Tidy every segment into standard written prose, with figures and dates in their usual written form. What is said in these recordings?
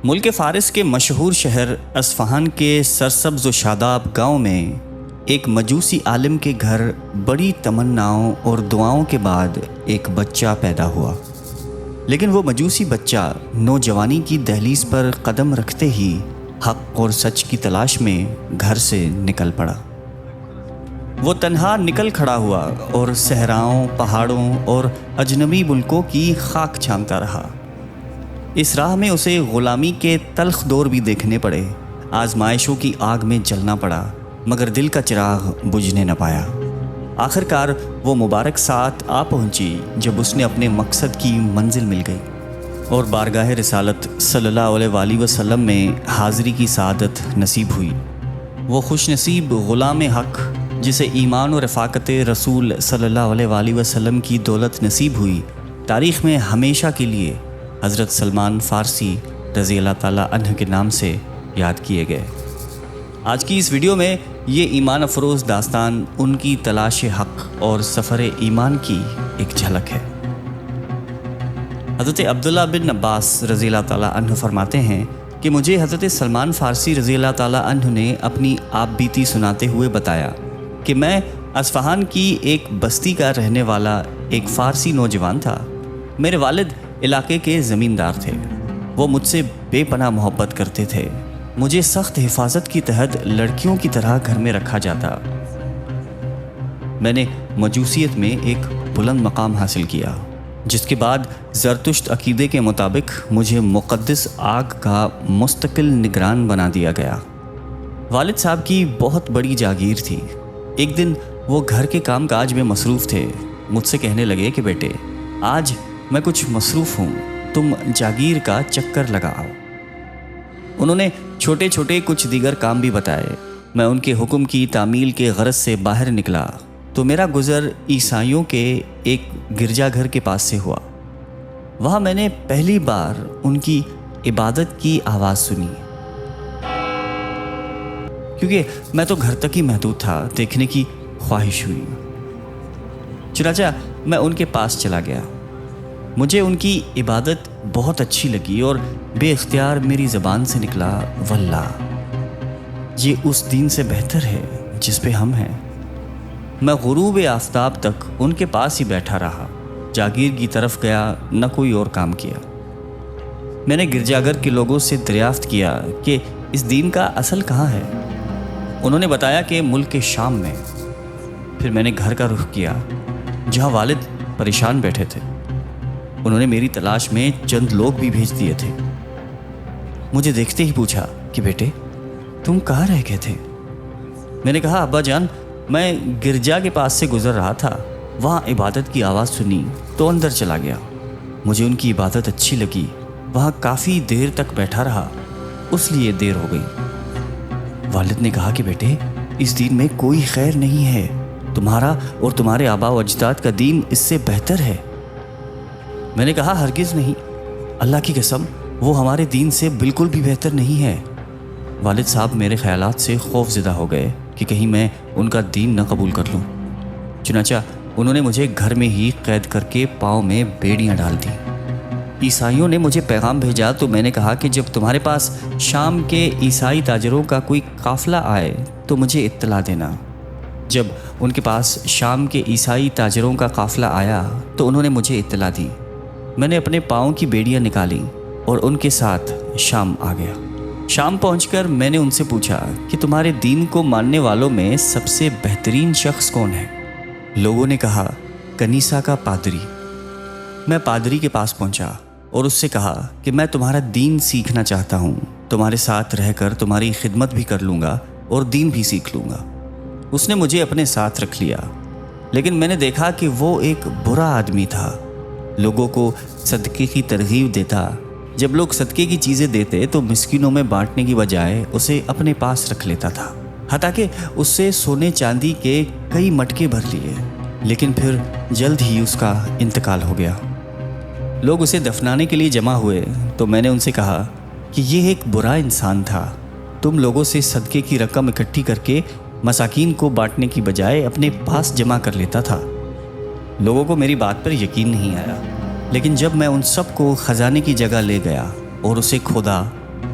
ملک فارس کے مشہور شہر اصفہان کے سرسبز و شاداب گاؤں میں ایک مجوسی عالم کے گھر بڑی تمناؤں اور دعاؤں کے بعد ایک بچہ پیدا ہوا، لیکن وہ مجوسی بچہ نوجوانی کی دہلیز پر قدم رکھتے ہی حق اور سچ کی تلاش میں گھر سے نکل پڑا۔ وہ تنہا نکل کھڑا ہوا اور صحراؤں، پہاڑوں اور اجنبی ملکوں کی خاک چھانتا رہا۔ اس راہ میں اسے غلامی کے تلخ دور بھی دیکھنے پڑے، آزمائشوں کی آگ میں جلنا پڑا، مگر دل کا چراغ بجھنے نہ پایا۔ آخر کار وہ مبارک ساعت آ پہنچی جب اس نے اپنے مقصد کی منزل مل گئی اور بارگاہ رسالت صلی اللہ علیہ وآلہ وسلم میں حاضری کی سعادت نصیب ہوئی۔ وہ خوش نصیب غلام حق جسے ایمان و رفاقت رسول صلی اللہ علیہ وآلہ وسلم کی دولت نصیب ہوئی، تاریخ میں ہمیشہ کے لیے حضرت سلمان فارسی رضی اللہ تعالیٰ عنہ کے نام سے یاد کیے گئے۔ آج کی اس ویڈیو میں یہ ایمان افروز داستان ان کی تلاش حق اور سفر ایمان کی ایک جھلک ہے۔ حضرت عبداللہ بن عباس رضی اللہ تعالیٰ عنہ فرماتے ہیں کہ مجھے حضرت سلمان فارسی رضی اللہ تعالیٰ عنہ نے اپنی آپ بیتی سناتے ہوئے بتایا کہ میں اصفہان کی ایک بستی کا رہنے والا ایک فارسی نوجوان تھا۔ میرے والد علاقے کے زمیندار تھے۔ وہ مجھ سے بے پناہ محبت کرتے تھے۔ مجھے سخت حفاظت کی تحت لڑکیوں کی طرح گھر میں رکھا جاتا۔ میں نے مجوسیت میں ایک بلند مقام حاصل کیا، جس کے بعد زرتشت عقیدے کے مطابق مجھے مقدس آگ کا مستقل نگران بنا دیا گیا۔ والد صاحب کی بہت بڑی جاگیر تھی۔ ایک دن وہ گھر کے کام کاج میں مصروف تھے۔ مجھ سے کہنے لگے کہ بیٹے، آج میں کچھ مصروف ہوں، تم جاگیر کا چکر لگاؤ۔ انہوں نے چھوٹے چھوٹے کچھ دیگر کام بھی بتائے۔ میں ان کے حکم کی تعمیل کے غرض سے باہر نکلا تو میرا گزر عیسائیوں کے ایک گرجا گھر کے پاس سے ہوا۔ وہاں میں نے پہلی بار ان کی عبادت کی آواز سنی۔ کیونکہ میں تو گھر تک ہی محدود تھا، دیکھنے کی خواہش ہوئی۔ چنانچہ میں ان کے پاس چلا گیا۔ مجھے ان کی عبادت بہت اچھی لگی اور بے اختیار میری زبان سے نکلا، واللہ یہ اس دین سے بہتر ہے جس پہ ہم ہیں۔ میں غروب آفتاب تک ان کے پاس ہی بیٹھا رہا، جاگیر کی طرف گیا نہ کوئی اور کام کیا۔ میں نے گرجا گھر کے لوگوں سے دریافت کیا کہ اس دین کا اصل کہاں ہے۔ انہوں نے بتایا کہ ملک شام میں۔ پھر میں نے گھر کا رخ کیا جہاں والد پریشان بیٹھے تھے۔ انہوں نے میری تلاش میں چند لوگ بھی بھیج دیے تھے۔ مجھے دیکھتے ہی پوچھا کہ بیٹے، تم کہاں رہ گئے تھے؟ میں نے کہا، ابا جان، میں گرجا کے پاس سے گزر رہا تھا، وہاں عبادت کی آواز سنی تو اندر چلا گیا۔ مجھے ان کی عبادت اچھی لگی، وہاں کافی دیر تک بیٹھا رہا، اس لیے دیر ہو گئی۔ والد نے کہا کہ بیٹے، اس دین میں کوئی خیر نہیں ہے، تمہارا اور تمہارے آباء و اجداد کا دین اس سے بہتر ہے۔ میں نے کہا، ہرگز نہیں، اللہ کی قسم، وہ ہمارے دین سے بالکل بھی بہتر نہیں ہے۔ والد صاحب میرے خیالات سے خوف زدہ ہو گئے کہ کہیں میں ان کا دین نہ قبول کر لوں۔ چنانچہ انہوں نے مجھے گھر میں ہی قید کر کے پاؤں میں بیڑیاں ڈال دیں۔ عیسائیوں نے مجھے پیغام بھیجا تو میں نے کہا کہ جب تمہارے پاس شام کے عیسائی تاجروں کا کوئی قافلہ آئے تو مجھے اطلاع دینا۔ جب ان کے پاس شام کے عیسائی تاجروں کا قافلہ آیا تو انہوں نے مجھے اطلاع دی۔ میں نے اپنے پاؤں کی بیڑیاں نکالیں اور ان کے ساتھ شام آ گیا۔ شام پہنچ کر میں نے ان سے پوچھا کہ تمہارے دین کو ماننے والوں میں سب سے بہترین شخص کون ہے؟ لوگوں نے کہا، کنیسا کا پادری۔ میں پادری کے پاس پہنچا اور اس سے کہا کہ میں تمہارا دین سیکھنا چاہتا ہوں، تمہارے ساتھ رہ کر تمہاری خدمت بھی کر لوں گا اور دین بھی سیکھ لوں گا۔ اس نے مجھے اپنے ساتھ رکھ لیا، لیکن میں نے دیکھا کہ وہ ایک برا آدمی تھا۔ لوگوں کو صدقے کی ترغیب دیتا۔ جب لوگ صدقے کی چیزیں دیتے تو مسکینوں میں بانٹنے کی بجائے اسے اپنے پاس رکھ لیتا تھا، حتیٰ کہ اس سے سونے چاندی کے کئی مٹکے بھر لیے، لیکن پھر جلد ہی اس کا انتقال ہو گیا۔ لوگ اسے دفنانے کے لیے جمع ہوئے تو میں نے ان سے کہا کہ یہ ایک برا انسان تھا، تم لوگوں سے صدقے کی رقم اکٹھی کر کے مساکین کو بانٹنے کی بجائے اپنے پاس جمع کر لیتا تھا۔ لوگوں کو میری بات پر یقین نہیں آیا، لیکن جب میں ان سب کو خزانے کی جگہ لے گیا اور اسے کھودا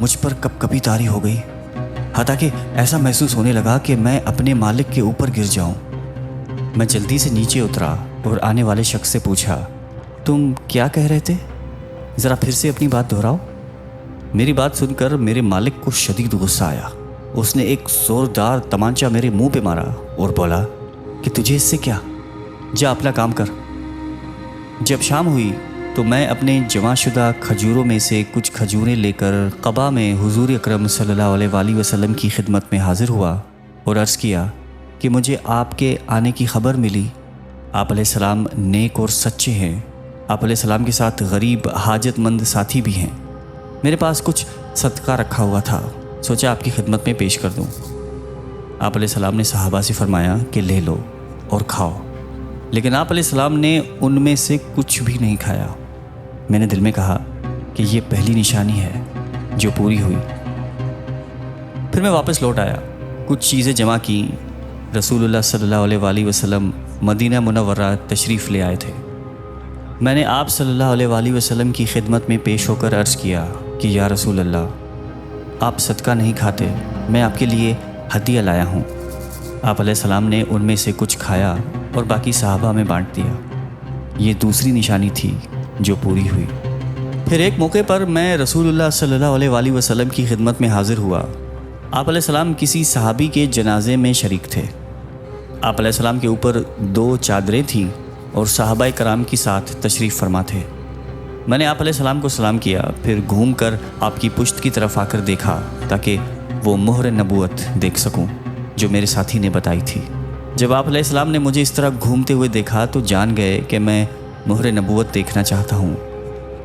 مجھ پر کپکپی طاری ہو گئی، حتیٰ کہ ایسا محسوس ہونے لگا کہ میں اپنے مالک کے اوپر گر جاؤں۔ میں جلدی سے نیچے اترا اور آنے والے شخص سے پوچھا، تم کیا کہہ رہے تھے؟ ذرا پھر سے اپنی بات دہراؤ۔ میری بات سن کر میرے مالک کو شدید غصہ آیا۔ اس نے ایک زوردار تمانچہ میرے منہ پہ مارا اور بولا کہ تجھے اس سے کیا، جا اپنا کام کر۔ جب شام ہوئی تو میں اپنے جمع شدہ کھجوروں میں سے کچھ کھجوریں لے کر قبا میں حضور اکرم صلی اللہ علیہ وآلہ وسلم کی خدمت میں حاضر ہوا اور عرض کیا کہ مجھے آپ کے آنے کی خبر ملی۔ آپ علیہ السلام نیک اور سچے ہیں۔ آپ علیہ السلام کے ساتھ غریب حاجت مند ساتھی بھی ہیں۔ میرے پاس کچھ صدقہ رکھا ہوا تھا، سوچا آپ کی خدمت میں پیش کر دوں۔ آپ علیہ السلام نے صحابہ سے فرمایا کہ لے لو اور کھاؤ، لیکن آپ علیہ السلام نے ان میں سے کچھ بھی نہیں کھایا۔ میں نے دل میں کہا کہ یہ پہلی نشانی ہے جو پوری ہوئی۔ پھر میں واپس لوٹ آیا، کچھ چیزیں جمع کی۔ رسول اللہ صلی اللہ علیہ وآلہ وسلم مدینہ منورہ تشریف لے آئے تھے۔ میں نے آپ صلی اللہ علیہ وآلہ وسلم کی خدمت میں پیش ہو کر عرض کیا کہ یا رسول اللہ، آپ صدقہ نہیں کھاتے، میں آپ کے لیے ہدیہ لایا ہوں۔ آپ علیہ السلام نے ان میں سے کچھ کھایا اور باقی صحابہ میں بانٹ دیا۔ یہ دوسری نشانی تھی جو پوری ہوئی۔ پھر ایک موقع پر میں رسول اللہ صلی اللہ علیہ وآلہ وسلم کی خدمت میں حاضر ہوا۔ آپ علیہ السلام کسی صحابی کے جنازے میں شریک تھے۔ آپ علیہ السلام کے اوپر 2 چادریں تھیں اور صحابہ کرام کی ساتھ تشریف فرما تھے۔ میں نے آپ علیہ السلام کو سلام کیا، پھر گھوم کر آپ کی پشت کی طرف آ کر دیکھا تاکہ وہ مہر نبوت دیکھ سکوں جو میرے ساتھی نے بتائی تھی۔ جب آپ علیہ السلام نے مجھے اس طرح گھومتے ہوئے دیکھا تو جان گئے کہ میں مہر نبوت دیکھنا چاہتا ہوں۔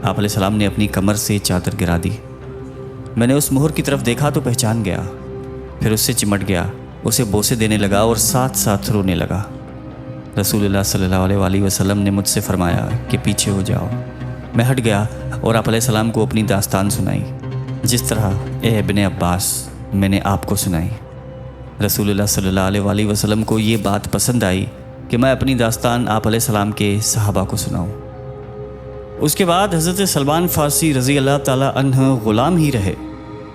آپ علیہ السلام نے اپنی کمر سے چادر گرا دی۔ میں نے اس مہر کی طرف دیکھا تو پہچان گیا، پھر اس سے چمٹ گیا، اسے بوسے دینے لگا اور ساتھ ساتھ رونے لگا۔ رسول اللہ صلی اللہ علیہ وآلہ وسلم نے مجھ سے فرمایا کہ پیچھے ہو جاؤ۔ میں ہٹ گیا اور آپ علیہ السلام کو اپنی داستان سنائی، جس طرح اے ابن عباس میں نے آپ کو سنائی۔ رسول اللہ صلی اللہ علیہ وآلہ وسلم کو یہ بات پسند آئی کہ میں اپنی داستان آپ علیہ السلام کے صحابہ کو سناؤں۔ اس کے بعد حضرت سلمان فارسی رضی اللہ تعالیٰ عنہ غلام ہی رہے۔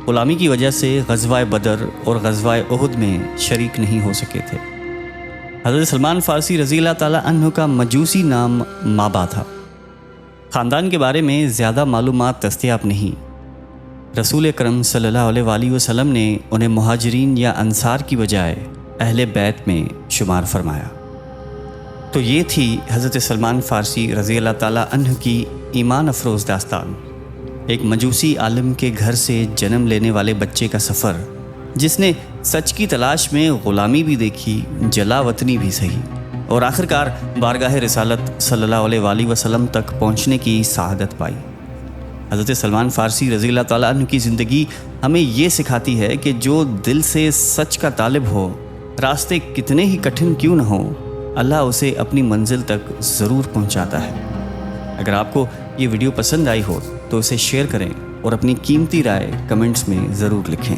غلامی کی وجہ سے غزوہ بدر اور غزوہ احد میں شریک نہیں ہو سکے تھے۔ حضرت سلمان فارسی رضی اللہ تعالیٰ عنہ کا مجوسی نام مابا تھا۔ خاندان کے بارے میں زیادہ معلومات دستیاب نہیں۔ رسول اکرم صلی اللہ علیہ وآلہ وسلم نے انہیں مہاجرین یا انصار کی بجائے اہل بیت میں شمار فرمایا۔ تو یہ تھی حضرت سلمان فارسی رضی اللہ تعالیٰ عنہ کی ایمان افروز داستان، ایک مجوسی عالم کے گھر سے جنم لینے والے بچے کا سفر، جس نے سچ کی تلاش میں غلامی بھی دیکھی، جلا وطنی بھی سہی، اور آخرکار بارگاہ رسالت صلی اللہ علیہ وآلہ وسلم تک پہنچنے کی سعادت پائی۔ حضرت سلمان فارسی رضی اللہ تعالیٰ عنہ کی زندگی ہمیں یہ سکھاتی ہے کہ جو دل سے سچ کا طالب ہو، راستے کتنے ہی کٹھن کیوں نہ ہو، اللہ اسے اپنی منزل تک ضرور پہنچاتا ہے۔ اگر آپ کو یہ ویڈیو پسند آئی ہو تو اسے شیئر کریں اور اپنی قیمتی رائے کمنٹس میں ضرور لکھیں۔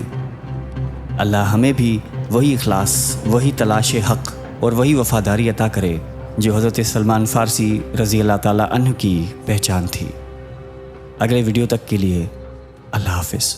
اللہ ہمیں بھی وہی اخلاص، وہی تلاش حق اور وہی وفاداری عطا کرے جو حضرت سلمان فارسی رضی اللہ تعالیٰ عنہ کی پہچان تھی۔ اگلے ویڈیو تک کے لیے اللہ حافظ۔